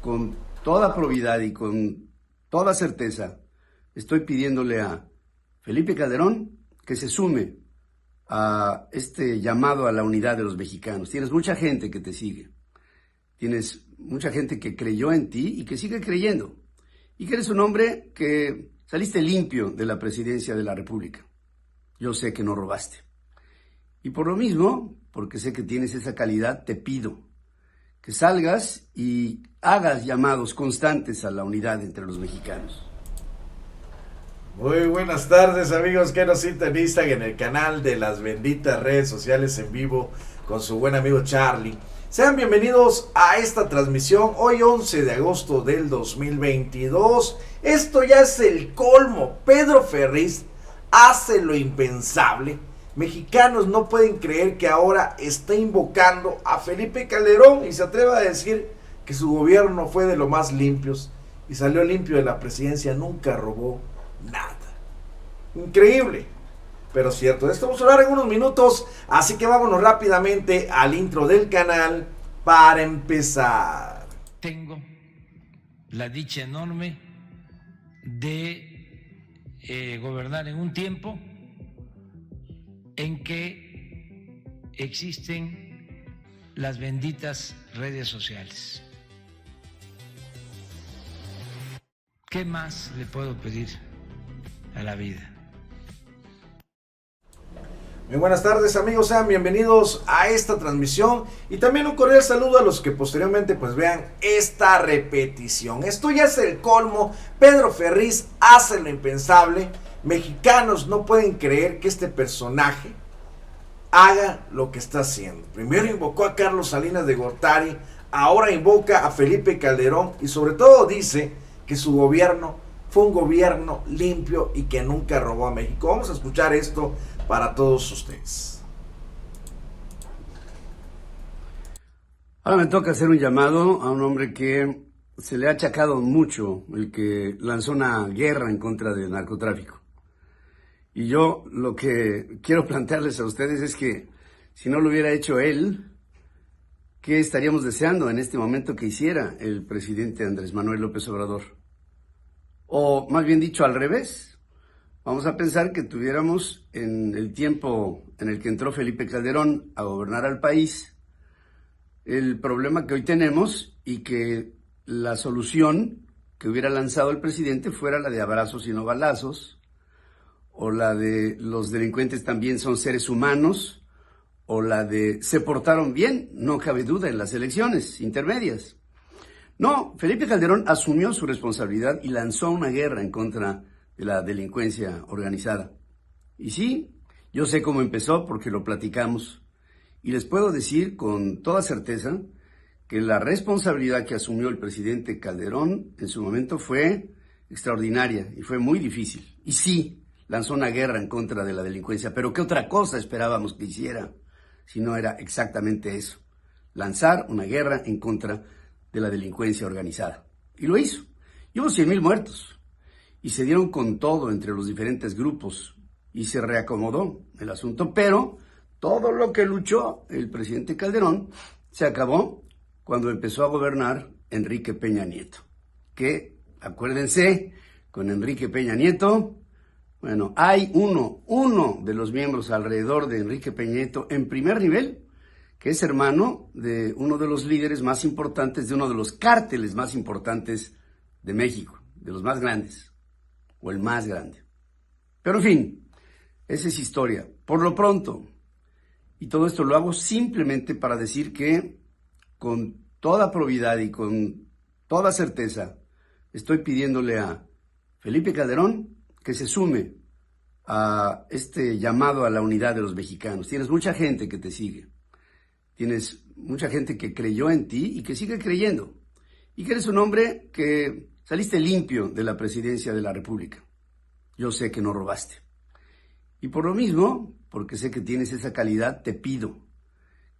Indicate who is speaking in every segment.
Speaker 1: con toda probidad y con toda certeza, estoy pidiéndole a Felipe Calderón que se sume a este llamado a la unidad de los mexicanos. Tienes mucha gente que te sigue, tienes mucha gente que creyó en ti y que sigue creyendo, y que eres un hombre que saliste limpio de la presidencia de la República. Yo sé que no robaste. Y por lo mismo, porque sé que tienes esa calidad, te pido que salgas y hagas llamados constantes a la unidad entre los mexicanos.
Speaker 2: Muy buenas tardes, amigos que nos sintonizan en el canal de las benditas redes sociales en vivo con su buen amigo Charlie. Sean bienvenidos a esta transmisión hoy 11 de agosto del 2022. Esto ya es el colmo. Pedro Ferriz hace lo impensable. Mexicanos no pueden creer que ahora está invocando a Felipe Calderón y se atreva a decir que su gobierno fue de lo más limpios y salió limpio de la presidencia, nunca robó nada. Increíble, pero cierto. De esto vamos a hablar en unos minutos, así que vámonos rápidamente al intro del canal para empezar.
Speaker 3: Tengo la dicha enorme de gobernar en un tiempo en que existen las benditas redes sociales. ¿Qué más le puedo pedir a la vida?
Speaker 2: Muy buenas tardes, amigos, sean bienvenidos a esta transmisión y también un cordial saludo a los que posteriormente pues vean esta repetición. Esto ya es el colmo. Pedro Ferriz hace lo impensable. Mexicanos no pueden creer que este personaje haga lo que está haciendo. Primero invocó a Carlos Salinas de Gortari, ahora invoca a Felipe Calderón y sobre todo dice que su gobierno fue un gobierno limpio y que nunca robó a México. Vamos a escuchar esto para todos ustedes.
Speaker 1: Ahora me toca hacer un llamado a un hombre que se le ha achacado mucho el que lanzó una guerra en contra del narcotráfico. Y yo lo que quiero plantearles a ustedes es que si no lo hubiera hecho él, ¿qué estaríamos deseando en este momento que hiciera el presidente Andrés Manuel López Obrador? O más bien dicho, al revés. Vamos a pensar que tuviéramos en el tiempo en el que entró Felipe Calderón a gobernar al país el problema que hoy tenemos y que la solución que hubiera lanzado el presidente fuera la de abrazos y no balazos, o la de los delincuentes también son seres humanos, o la de se portaron bien, no cabe duda, en las elecciones intermedias. No, Felipe Calderón asumió su responsabilidad y lanzó una guerra en contra de la delincuencia organizada. Y sí, yo sé cómo empezó porque lo platicamos. Y les puedo decir con toda certeza que la responsabilidad que asumió el presidente Calderón en su momento fue extraordinaria y fue muy difícil. Y sí, lanzó una guerra en contra de la delincuencia, pero ¿qué otra cosa esperábamos que hiciera si no era exactamente eso? Lanzar una guerra en contra de la delincuencia organizada. Y lo hizo. Y hubo 100,000 muertos. Y se dieron con todo entre los diferentes grupos. Y se reacomodó el asunto. Pero todo lo que luchó el presidente Calderón se acabó cuando empezó a gobernar Enrique Peña Nieto. Que, acuérdense, con Enrique Peña Nieto, bueno, hay uno de los miembros alrededor de Enrique Peña Nieto en primer nivel, que es hermano de uno de los líderes más importantes, de uno de los cárteles más importantes de México, de los más grandes, o el más grande. Pero en fin, esa es historia. Por lo pronto, y todo esto lo hago simplemente para decir que con toda probidad y con toda certeza, estoy pidiéndole a Felipe Calderón que se sume a este llamado a la unidad de los mexicanos. Tienes mucha gente que te sigue. Tienes mucha gente que creyó en ti y que sigue creyendo. Y que eres un hombre que saliste limpio de la presidencia de la República. Yo sé que no robaste. Y por lo mismo, porque sé que tienes esa calidad, te pido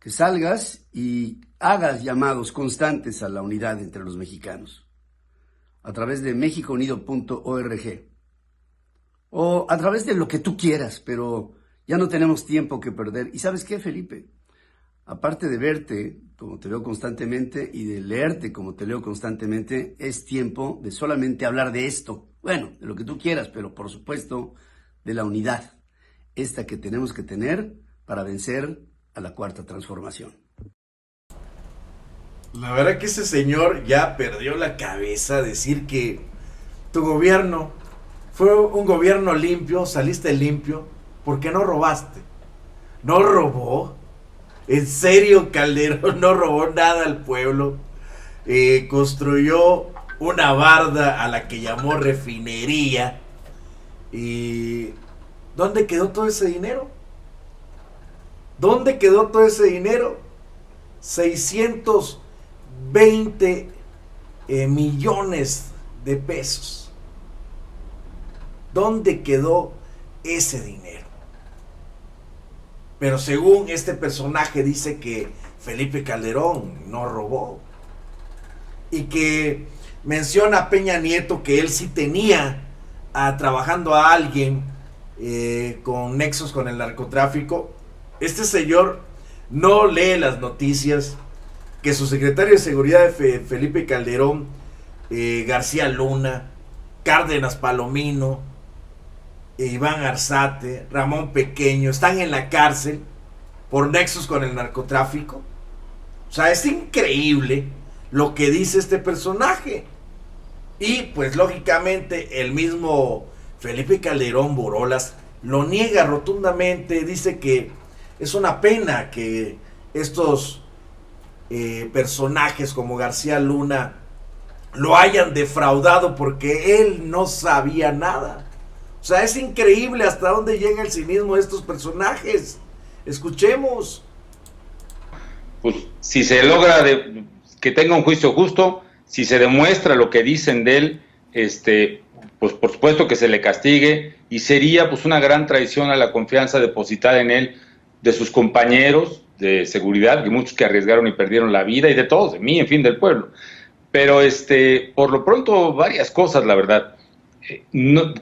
Speaker 1: que salgas y hagas llamados constantes a la unidad entre los mexicanos. A través de mexicounido.org. O a través de lo que tú quieras, pero ya no tenemos tiempo que perder. ¿Y sabes qué, Felipe? aparte de verte como te veo constantemente y de leerte como te leo constantemente, es tiempo de solamente hablar de esto. Bueno, de lo que tú quieras, pero por supuesto de la unidad, esta que tenemos que tener para vencer a la cuarta transformación.
Speaker 2: La verdad que ese señor ya perdió la cabeza. Decir que tu gobierno fue un gobierno limpio, saliste limpio, porque no robaste. No robó. En serio, Calderón no robó nada al pueblo. Construyó una barda a la que llamó refinería. ¿Y dónde quedó todo ese dinero? ¿Dónde quedó todo ese dinero? 620 millones de pesos. ¿Dónde quedó ese dinero? Pero según este personaje dice que Felipe Calderón no robó. Y que menciona a Peña Nieto que él sí tenía trabajando a alguien con nexos con el narcotráfico. Este señor no lee las noticias. Que su secretario de seguridad Felipe Calderón, García Luna, Cárdenas Palomino, Iván Arzate, Ramón Pequeño están en la cárcel por nexos con el narcotráfico. O sea, es increíble lo que dice este personaje. Y pues lógicamente el mismo Felipe Calderón Borolas lo niega rotundamente. Dice que es una pena que estos personajes como García Luna lo hayan defraudado porque él no sabía nada. O sea, es increíble hasta dónde llega el cinismo de estos personajes. Escuchemos.
Speaker 4: Pues si se logra que tenga un juicio justo, si se demuestra lo que dicen de él, pues por supuesto que se le castigue, y sería pues una gran traición a la confianza depositada en él de sus compañeros de seguridad, que muchos que arriesgaron y perdieron la vida, y de todos, de mí, en fin, del pueblo. Pero por lo pronto varias cosas, la verdad.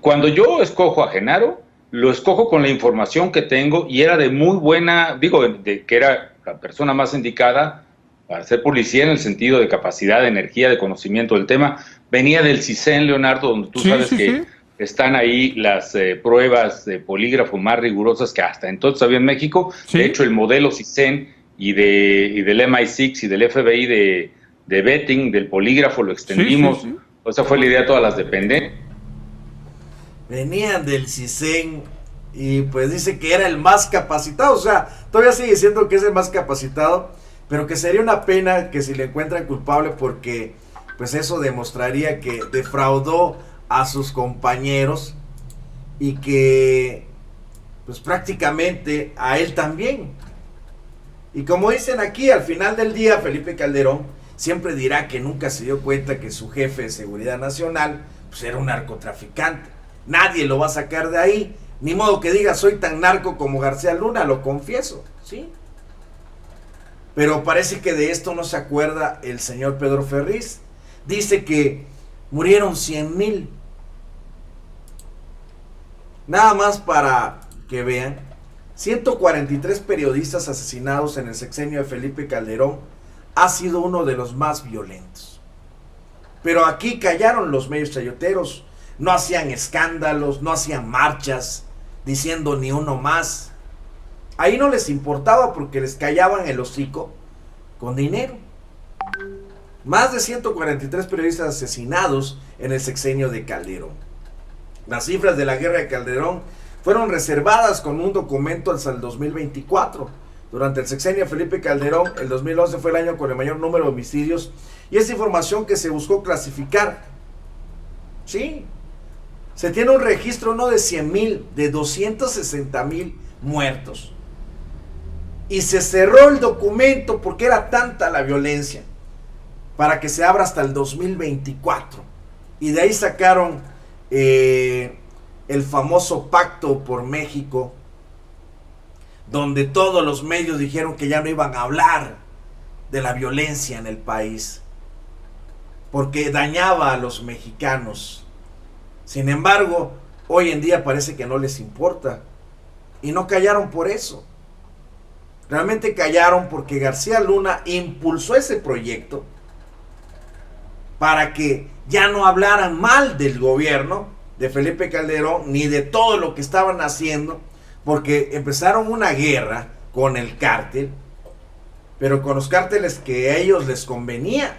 Speaker 4: Cuando yo escojo a Genaro, lo escojo con la información que tengo, y era de muy buena, de que era la persona más indicada para ser policía en el sentido de capacidad, de energía, de conocimiento del tema. Venía del CISEN, Leonardo, donde tú sabes que están ahí las pruebas de polígrafo más rigurosas que hasta entonces había en México. De hecho, el modelo CISEN y del MI6 y del FBI de vetting, del polígrafo, lo extendimos. Esa fue la idea de todas las dependencias.
Speaker 2: Venían del CISEN y pues dice que era el más capacitado. O sea, todavía sigue diciendo que es el más capacitado, pero que sería una pena que si le encuentran culpable, porque pues eso demostraría que defraudó a sus compañeros y que pues prácticamente a él también. Y como dicen aquí, al final del día Felipe Calderón siempre dirá que nunca se dio cuenta que su jefe de seguridad nacional pues era un narcotraficante. Nadie lo va a sacar de ahí. Ni modo que diga soy tan narco como García Luna, lo confieso, ¿sí? Pero parece que de esto no se acuerda el señor Pedro Ferriz. Dice que murieron 100,000. Nada más para que vean, 143 periodistas asesinados en el sexenio de Felipe Calderón. Ha sido uno de los más violentos. Pero aquí callaron los medios chayoteros. No hacían escándalos, no hacían marchas diciendo ni uno más. Ahí no les importaba porque les callaban el hocico con dinero. Más de 143 periodistas asesinados en el sexenio de Calderón. Las cifras de la guerra de Calderón fueron reservadas con un documento hasta el 2024. Durante el sexenio de Felipe Calderón, el 2011 fue el año con el mayor número de homicidios, y es información que se buscó clasificar. Sí, se tiene un registro no de 100,000, de 260,000 muertos. Y se cerró el documento porque era tanta la violencia para que se abra hasta el 2024. Y de ahí sacaron el famoso Pacto por México, donde todos los medios dijeron que ya no iban a hablar de la violencia en el país, porque dañaba a los mexicanos. Sin embargo, hoy en día parece que no les importa, y no callaron por eso. Realmente callaron porque García Luna impulsó ese proyecto para que ya no hablaran mal del gobierno de Felipe Calderón ni de todo lo que estaban haciendo, porque empezaron una guerra con el cártel, pero con los cárteles que a ellos les convenía,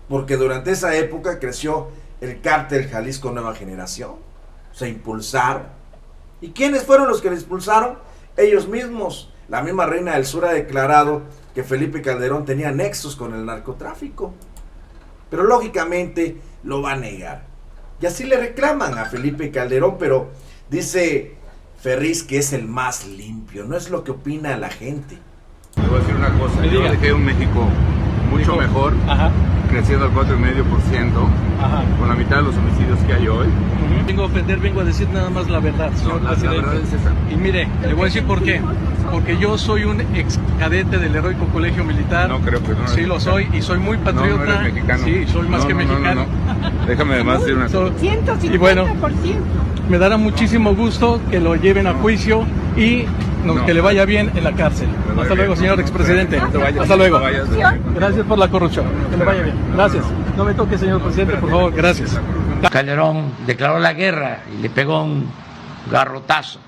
Speaker 2: porque durante esa época creció el cártel Jalisco Nueva Generación, se impulsaron. ¿Y quiénes fueron los que les impulsaron? Ellos mismos. La misma Reina del Sur ha declarado que Felipe Calderón tenía nexos con el narcotráfico, pero lógicamente lo va a negar. Y así le reclaman a Felipe Calderón, pero dice Ferriz que es el más limpio. No es lo que opina la gente.
Speaker 5: Le voy a decir una cosa, yo dejé un México mucho mejor, creciendo al 4,5%, con la mitad de los homicidios que hay hoy.
Speaker 6: Vengo a decir nada más la verdad, señor presidente.
Speaker 5: La verdad es esa.
Speaker 6: Y mire, le voy a decir por qué. Porque yo soy un ex cadete del heroico colegio militar.
Speaker 5: No creo que no.
Speaker 6: Sí, lo soy, y soy muy patriota.
Speaker 5: No eres mexicano.
Speaker 6: Sí, soy más que mexicano.
Speaker 5: No. Déjame además decir una cosa.
Speaker 7: 150%.
Speaker 6: Y bueno, me dará muchísimo gusto que lo lleven a juicio y que le vaya bien en la cárcel. Hasta luego, señor expresidente. Hasta luego. Gracias por la corrupción. Que le vaya bien. Gracias. No me toque, señor presidente, por favor. Gracias.
Speaker 3: Calderón declaró la guerra y le pegó un garrotazo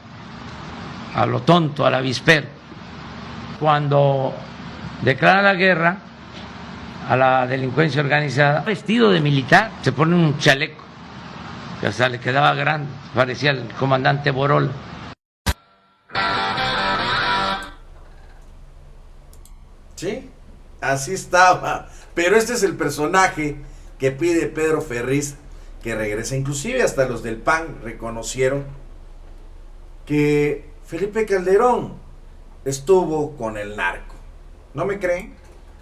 Speaker 3: a lo tonto, al avispero. Cuando declara la guerra a la delincuencia organizada, vestido de militar, se pone un chaleco que hasta le quedaba grande, parecía el comandante Borol.
Speaker 2: Sí, así estaba. Pero este es el personaje que pide Pedro Ferriz que regrese. Inclusive hasta los del PAN reconocieron que Felipe Calderón estuvo con el narco. ¿No me creen?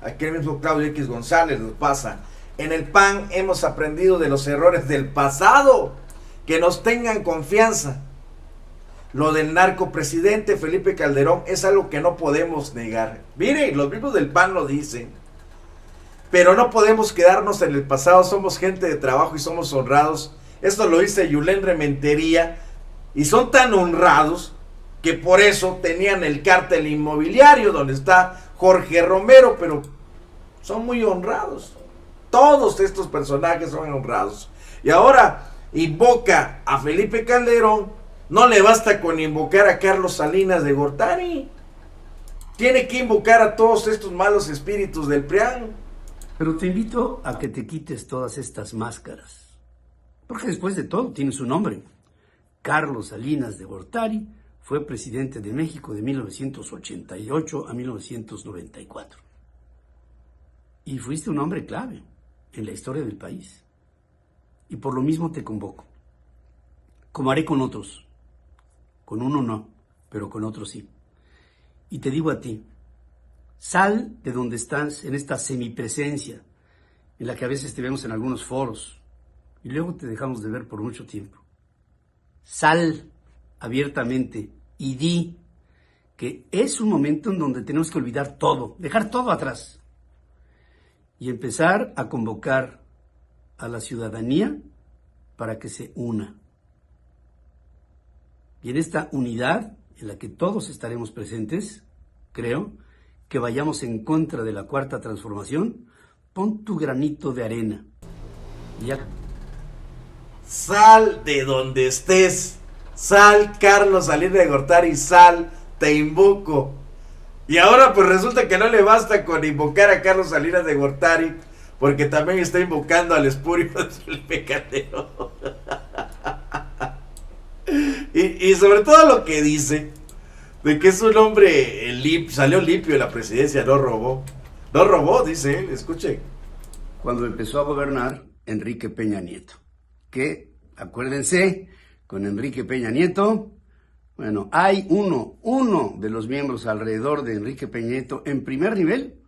Speaker 2: Aquí el mismo Claudio X González nos pasa. En el PAN hemos aprendido de los errores del pasado. Que nos tengan confianza. Lo del narcopresidente Felipe Calderón es algo que no podemos negar. Miren, los mismos del PAN lo dicen. Pero no podemos quedarnos en el pasado. Somos gente de trabajo y somos honrados. Esto lo dice Yulén Rementería. Y son tan honrados que por eso tenían el cártel inmobiliario donde está Jorge Romero. Pero son muy honrados. Todos estos personajes son honrados. Y ahora invoca a Felipe Calderón. No le basta con invocar a Carlos Salinas de Gortari. Tiene que invocar a todos estos malos espíritus del PRIAN.
Speaker 1: Pero te invito a que te quites todas estas máscaras. Porque después de todo tiene su nombre. Carlos Salinas de Gortari fue presidente de México de 1988 a 1994. Y fuiste un hombre clave en la historia del país. Y por lo mismo te convoco. Como haré con otros. Con uno no, pero con otros sí. Y te digo a ti, sal de donde estás en esta semipresencia, en la que a veces te vemos en algunos foros, y luego te dejamos de ver por mucho tiempo. Sal abiertamente y di que es un momento en donde tenemos que olvidar todo, dejar todo atrás, y empezar a convocar a la ciudadanía para que se una. Y en esta unidad, en la que todos estaremos presentes, creo que vayamos en contra de la Cuarta Transformación. Pon tu granito de arena. Ya.
Speaker 2: Sal de donde estés. Sal, Carlos Salinas de Gortari, sal, te invoco. Y ahora pues resulta que no le basta con invocar a Carlos Salinas de Gortari, porque también está invocando al espurio de Felipe Calderón. Y sobre todo lo que dice de que es un hombre salió limpio de la presidencia, no robó, dice él. Escuche.
Speaker 1: Cuando empezó a gobernar Enrique Peña Nieto, que, acuérdense, con Enrique Peña Nieto, bueno, hay uno de los miembros alrededor de Enrique Peña Nieto en primer nivel,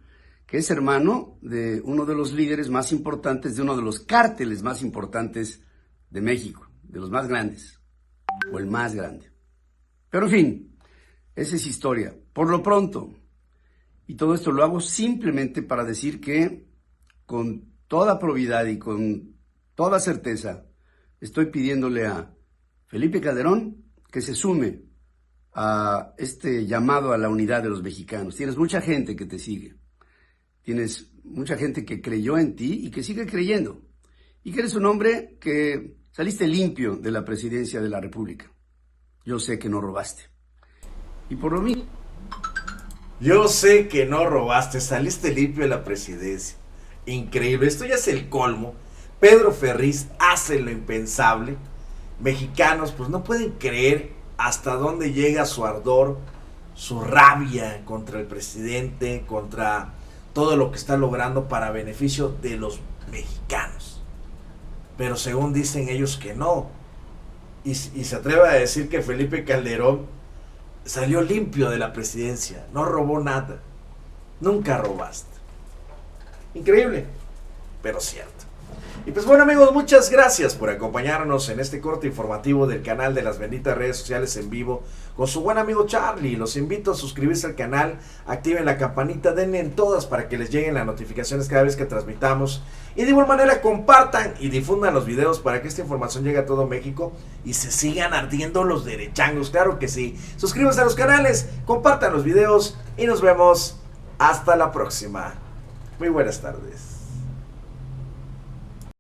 Speaker 1: que es hermano de uno de los líderes más importantes, de uno de los cárteles más importantes de México, de los más grandes. O el más grande. Pero en fin, esa es historia. Por lo pronto, y todo esto lo hago simplemente para decir que con toda probidad y con toda certeza estoy pidiéndole a Felipe Calderón que se sume a este llamado a la unidad de los mexicanos. Tienes mucha gente que te sigue. Tienes mucha gente que creyó en ti y que sigue creyendo. Y que eres un hombre que saliste limpio de la presidencia de la República. Yo sé que no robaste. Y por lo mismo.
Speaker 2: Yo sé que no robaste, saliste limpio de la presidencia. Increíble, esto ya es el colmo. Pedro Ferriz hace lo impensable. Mexicanos pues no pueden creer hasta dónde llega su ardor, su rabia contra el presidente, contra todo lo que está logrando para beneficio de los mexicanos. Pero según dicen ellos que no. Y se atreve a decir que Felipe Calderón salió limpio de la presidencia, no robó nada. Nunca robaste. Increíble, pero cierto. Y pues bueno amigos, muchas gracias por acompañarnos en este corte informativo del canal de las benditas redes sociales en vivo con su buen amigo Charlie. Los invito a suscribirse al canal, activen la campanita, denle en todas para que les lleguen las notificaciones cada vez que transmitamos. Y de igual manera compartan y difundan los videos para que esta información llegue a todo México y se sigan ardiendo los derechangos, claro que sí. Suscríbanse a los canales, compartan los videos y nos vemos hasta la próxima. Muy buenas tardes.